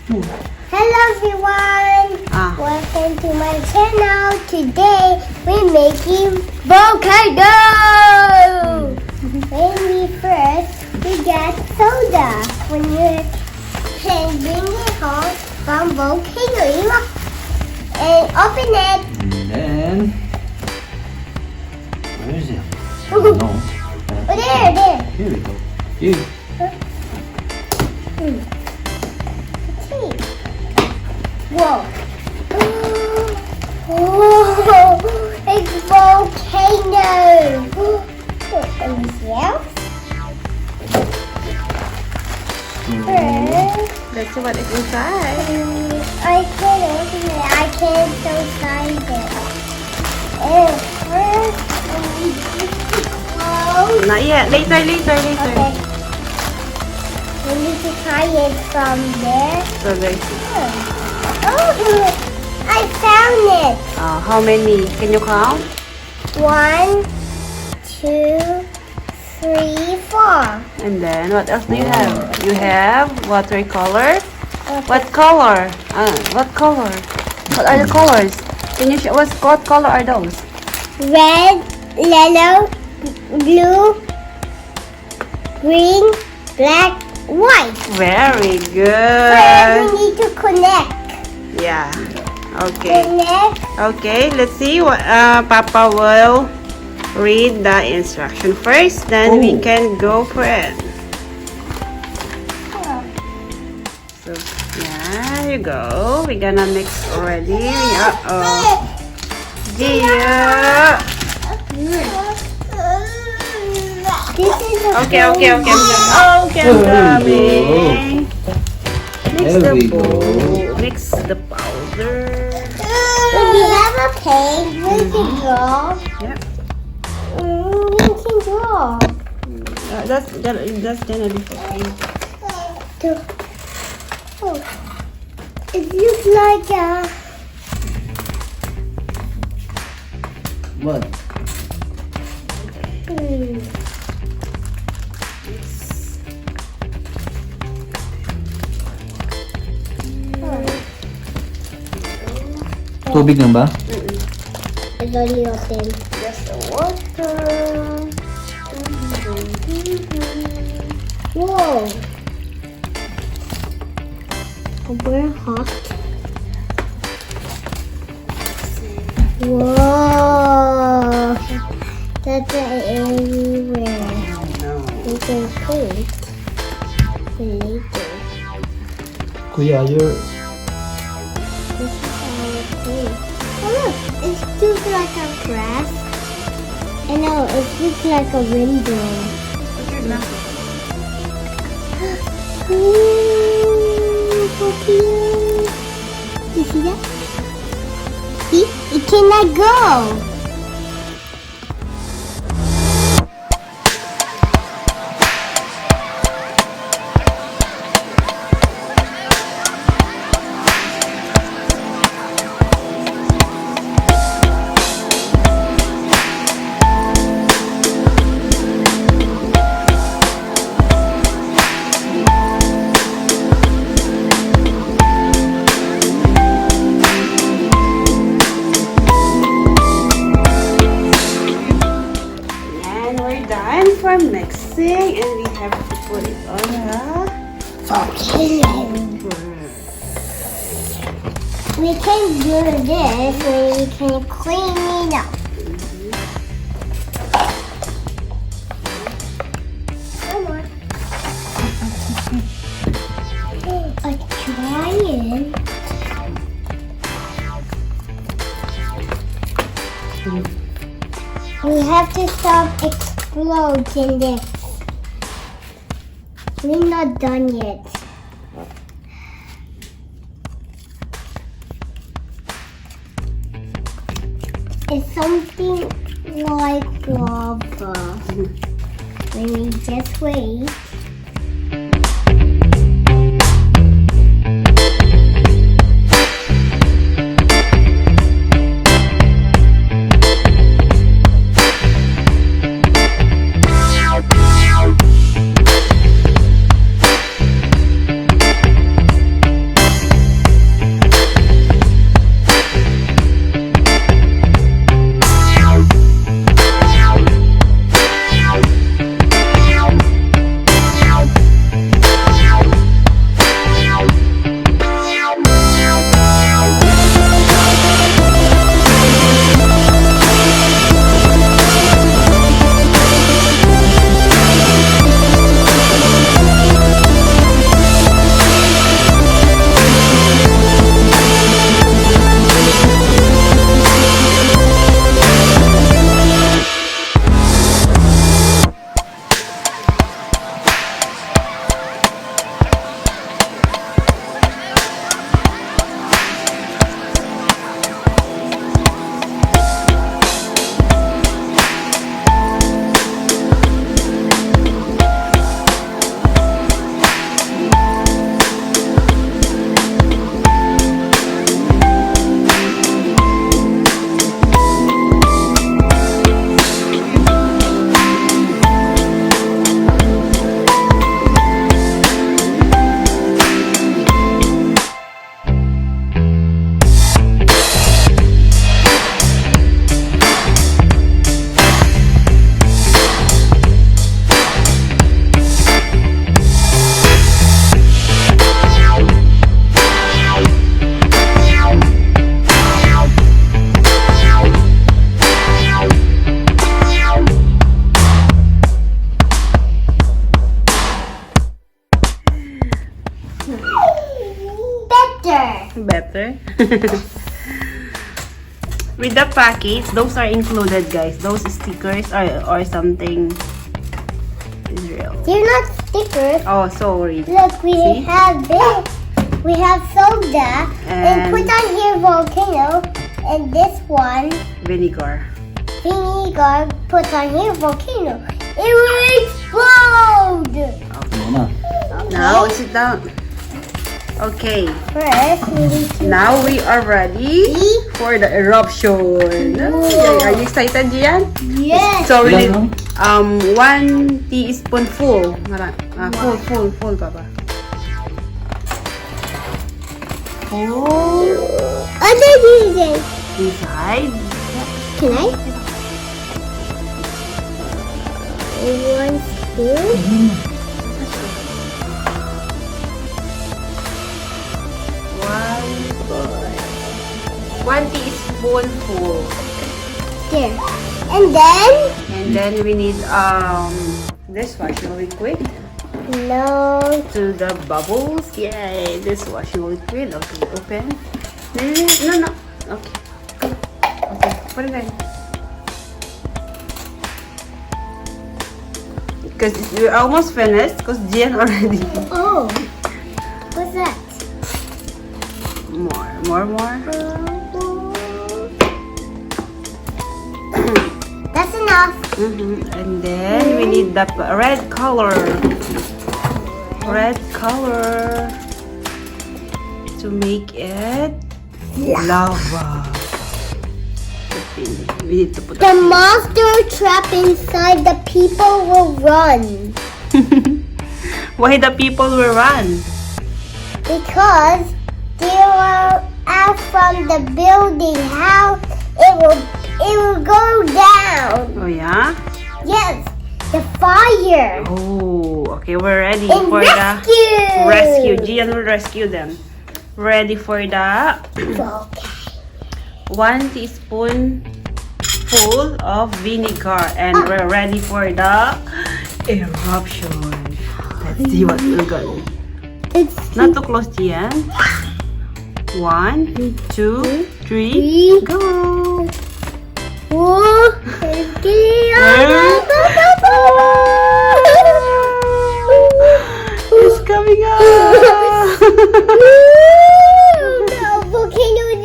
Hello everyone! Welcome to my channel. Today we're making volcano! When we get soda. When you can bring it home from volcano. And open it. And then, where is it? Oh, No. there. Here we go. Here. Whoa. Whoa. It's volcano. Anything else? Let's see what is inside. I can't open it. I can't find it. And first, I need this to close. Not yet. Later. Okay. We need to try it from there. So there's Oh, I found it. how many? Can you count? 1, 2, 3, 4. And then what else do you have? You have watercolor. What color? What color? What are the colors? Can you show us what color are those? Red, yellow, blue, green, black, white. Very First, good. we need to connect. Yeah. Okay. Connect. Okay. Let's see what Papa will read the instruction first. Then we can go for it. So yeah, you go. We're gonna mix already. Yeah. This is a Okay. I'm coming. Mix There the we go. bowl. Mix the powder. We have a page. We can draw. Yeah. We can draw. That's gonna be for paint. Oh, it looks like a. What? Tubig lang ba? It's only open. Just the water. Whoa. We're hot. Whoa. That's everywhere. We can paint later. Kuya, you're... This is our paint. Oh look, it looks like a grass. I know, it looks like a window. Ooh, so cute. You see that? See? It cannot go. For mixing, and we have to put it on a volcano. We can do this when we can clean it up. Come on. Let's try it. We have to stop exploding this. We're not done yet. It's something like lava. Let me just wait. Better. With the package, those are included, guys. Those stickers or something is real. They're not stickers. Oh, sorry. Look, we See? have this. We have soda. And put on here volcano. And this one, Vinegar. vinegar. Put on here volcano. It will explode. Muna. Now, sit down. Okay. First, we need to Now we are ready for the eruption. Are you excited, Gian? Yes. So we Ilan, need 1 teaspoonful. Full ka ba? Full Other things. inside. Can I? 1 spoon. 1 teaspoonful. There. And And then we need dishwashing liquid no. to the bubbles. Yay! Dishwashing liquid. Okay, open. No. Okay. Okay, put it in. Because we're almost finished. Because Gian already. Oh. What's that? More. That's enough. And then we need the red color. Red color to make it lava. We need to put The monster trapped inside the people will run. Why the people will run? Because they were out from the building. How it will go down. Oh yeah? Yes, the fire. Oh, okay. We're ready And for rescue. the rescue. Gian will rescue them. Ready for the Okay. 1 teaspoon full of vinegar, and we're ready for the eruption. Let's see what we're going. It's Not too close, Gian. 1, 2, 3, go! Whoa. It's coming out. The volcano is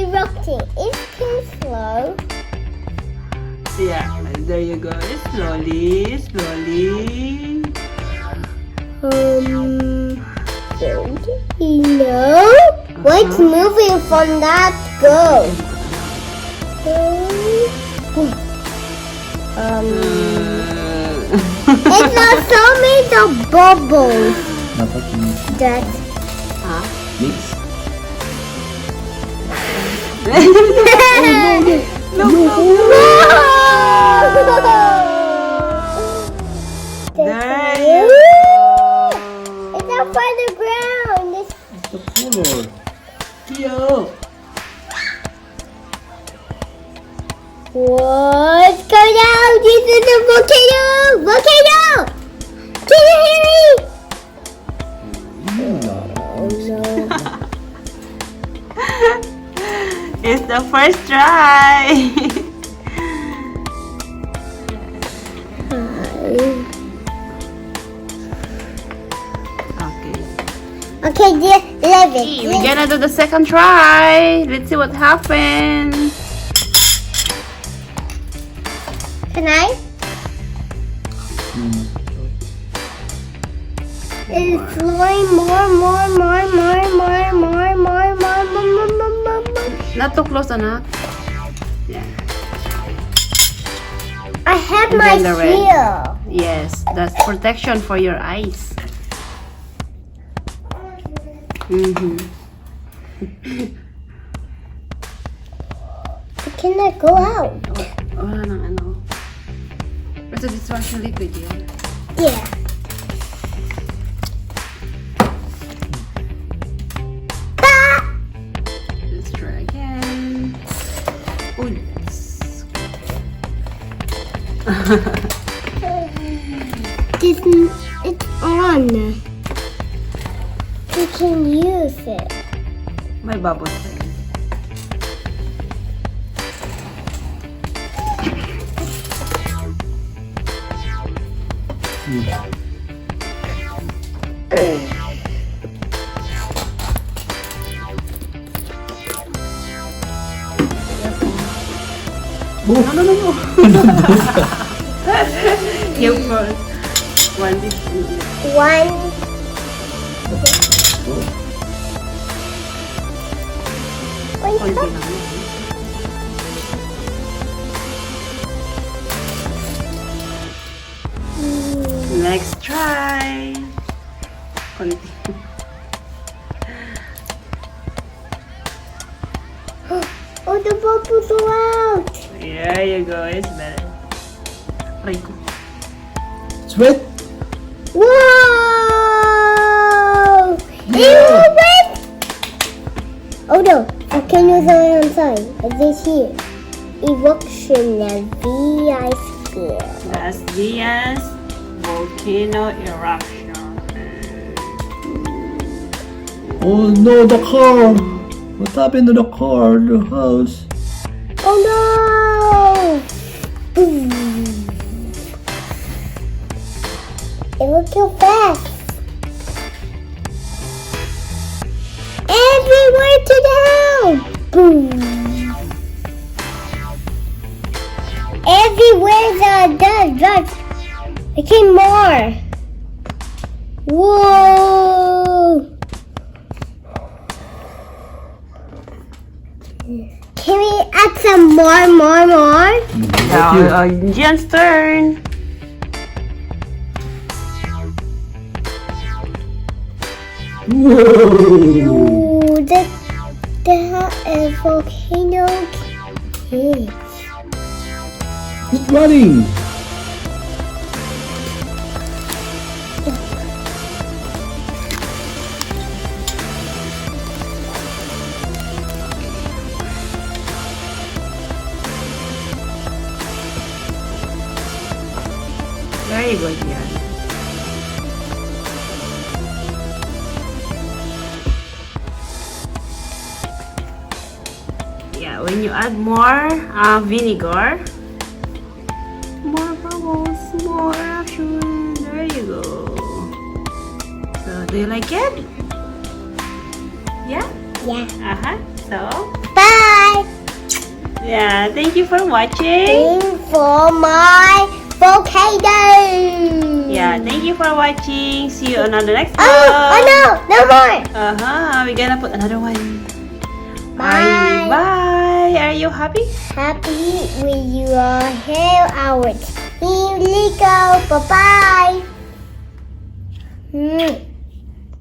erupting. It's too slow. Yeah, there you go. Slowly. No. What's moving from that go? It's not so made of bubbles. Dapat That mix. There you go. It's up by the ground. It's The color. Yo. What's going on? This is the volcano! Volcano! Can you hear me? Oh no. It's the first try. Okay. Okay, dear, love Hey, it. we're gonna do the second try. Let's see what happens. Can I? It's flowing more. Not too close, anak. Yeah. I have And my then the red. shield. Yes, that's protection for your eyes. Can I go out? Wala nang ano. Basta dishwashing liquid yun. Yeah. Let's try again. Uy. It's on. We can use it. May bubbles. No. You first. One teaspoon. One. Konti lang. Next try. Konti. Oh, the bubbles are out. There you go. It's better. Try ko. Sweat. Whoa! Eruption! Oh no, volcanoes are outside. This here. Eruption and VI scale. That's Gian's volcano eruption. Oh no, the car. What happened to the car? The house. Oh no! Boom. It will kill fast. Everywhere to down. Boom. Everywhere the it came more. Whoa. Can we add some more? Now, Gian's turn. Whoa. Ooh, the volcano kids. It's running. Very good, Gian. Yeah, when you add more vinegar, more bubbles, more eruption. There you go. So, do you like it? Yeah? Yeah. So, Bye. yeah, thank you for watching. Thanks for my volcano. Yeah, thank you for watching. See you on the next Oh vlog. no, no more. We're gonna put another one. Bye. Bye. Are you happy? Happy with your hair out. Here we go. Bye bye.